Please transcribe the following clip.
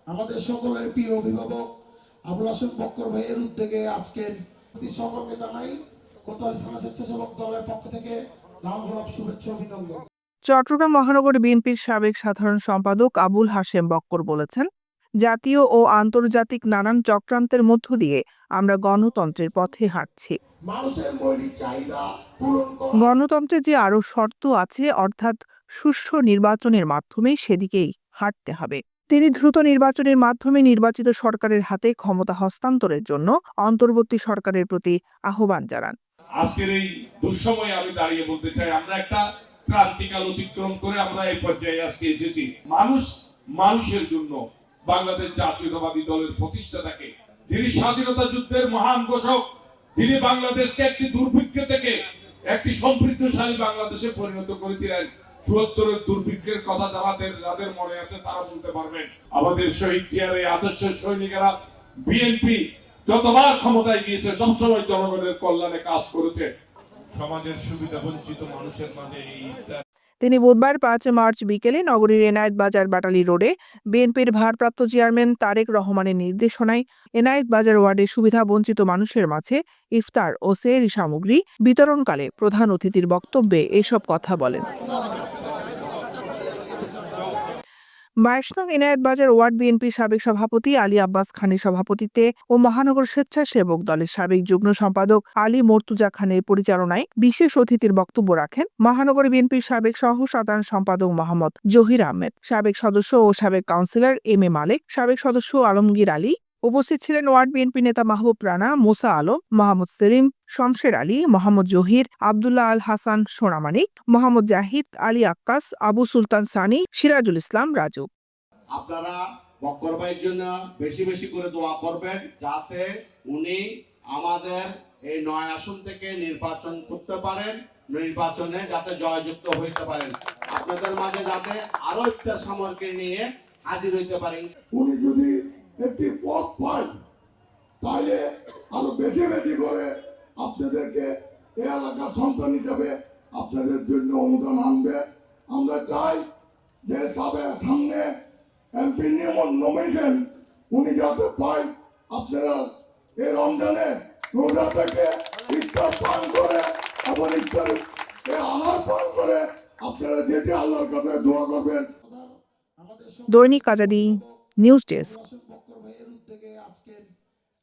আমাদের সকলের প্রিয় অভিভাবক আবুল হাসেম বক্কর ভাইয়ের উদ্যোগে আজকের সকলকে জানাই কোতোয়ালি থানা স্বেচ্ছাসেবক দলের পক্ষ থেকে লাল গোলাপ শুভেচ্ছা অভিনন্দন। চট্টগ্রাম মহানগর বিএনপির সাবেক সাধারণ সম্পাদক আবুল হাশেম বক্কর বলেছেন, জাতীয় ও আন্তর্জাতিক নানান চক্রান্তের মধ্য দিয়ে আমরা গণতন্ত্রের পথে হাঁটছি। গণতন্ত্রে যে আরও শর্ত আছে, অর্থাৎ সুষ্ঠু নির্বাচনের মাধ্যমে সেদিকেই হাঁটতে হবে। তিনি দ্রুত নির্বাচনের মাধ্যমে নির্বাচিত সরকারের হাতে ক্ষমতা হস্তান্তরের জন্য অন্তর্বর্তী সরকারের প্রতি আহ্বান জানান। আজকের এই দুঃসময়ে আমি দাঁড়িয়ে বলতে চাই, আমরা একটা ক্রান্তিকাল অতিক্রম করে আমরা এই পর্যায়ে আজকে এসেছি। মানুষের জন্য বাংলাদেশ জাতীয়তাবাদী দলের প্রতিষ্ঠাতাকে, যিনি স্বাধীনতা যুদ্ধের মহান ঘোষক, যিনি বাংলাদেশকে একটি দুর্ভিক্ষ থেকে একটি সমৃদ্ধশালী বাংলাদেশে পরিণত করেছিলেন। ৭৪-এর দুর্ভিক্ষের কথা যাদের মনে আছে তারা বলতে পারবেন। আমাদের শহীদ জিয়ার এই আদর্শ সৈনিকেরা, বিএনপি যতবার ক্ষমতায় গিয়েছে সবসময় জনগণের কল্যাণে কাজ করেছে, সমাজের সুবিধা বঞ্চিত মানুষের মাঝে। তিনি বুধবার ৫ মার্চ বিকেলে নগরীর এনায়েত বাজার বাটালি রোডে বিএনপির ভারপ্রাপ্ত চেয়ারম্যান তারেক রহমানের নির্দেশনায় এনায়েত বাজার ওয়ার্ডে সুবিধা বঞ্চিত মানুষের মাঝে ইফতার ও সেহরি সামগ্রী বিতরণকালে প্রধান অতিথির বক্তব্যে এসব কথা বলেন। ২২ নং এনায়েত বাজার ওয়ার্ড বিএনপির সাবেক সভাপতি আলী আব্বাস খানের সভাপতিত্বে ও মহানগর স্বেচ্ছাসেবক দলের সাবেক যুগ্ম সম্পাদক আলী মর্তুজা খানের পরিচালনায় বিশেষ অতিথির বক্তব্য রাখেন মহানগর বিএনপির সাবেক সহ সাধারণ সম্পাদক মোহাম্মদ জহির আহমেদ, সাবেক সদস্য ও সাবেক কাউন্সিলর এম এ মালেক, সাবেক সদস্য আলমগীর আলী। উপস্থিত ছিলেন ওয়ার্ড বিএনপি নেতা মাহবুব রানা, মোসা আলম, মোহাম্মদ সেলিম, শমশের আলী, মোহাম্মদ জহির, আব্দুল্লাহ আল হাসান সোনামানিক, মোহাম্মদ জাহিদ, আলী আক্কাস, আবু সুলতান সানি, সিরাজুল ইসলাম রাজু। আপনারা বক্কর ভাইয়ের জন্য বেশি বেশি করে দোয়া করবেন, যাতে উনি আমাদের এই ৯ আসন থেকে নির্বাচন করতে পারেন, নির্বাচনে যাতে জয়যুক্ত হইতে পারেন, আপনাদের মাঝে যাতে আরো একটা সামগ্রী নিয়ে হাজির হইতে পারেন। উনি যদি একটি পথ পায় তাহলে আরো বেশি বেশি করে আপনাদেরকে এই এলাকার সন্তান হিসাবে আপনাদের জন্য অনুদান আনবে। আমরা চাই যে সামনে এমপি নমিনেশন উনি যাতে পায়, আপনারা এই রমজানে রোজা থেকে ইফতার পান করে এবং ইফতার আহার পান করে আপনারা যেটি আল্লাহর কাছে দোয়া করবেন। দৈনিক আজাদী নিউজ ডেস্ক।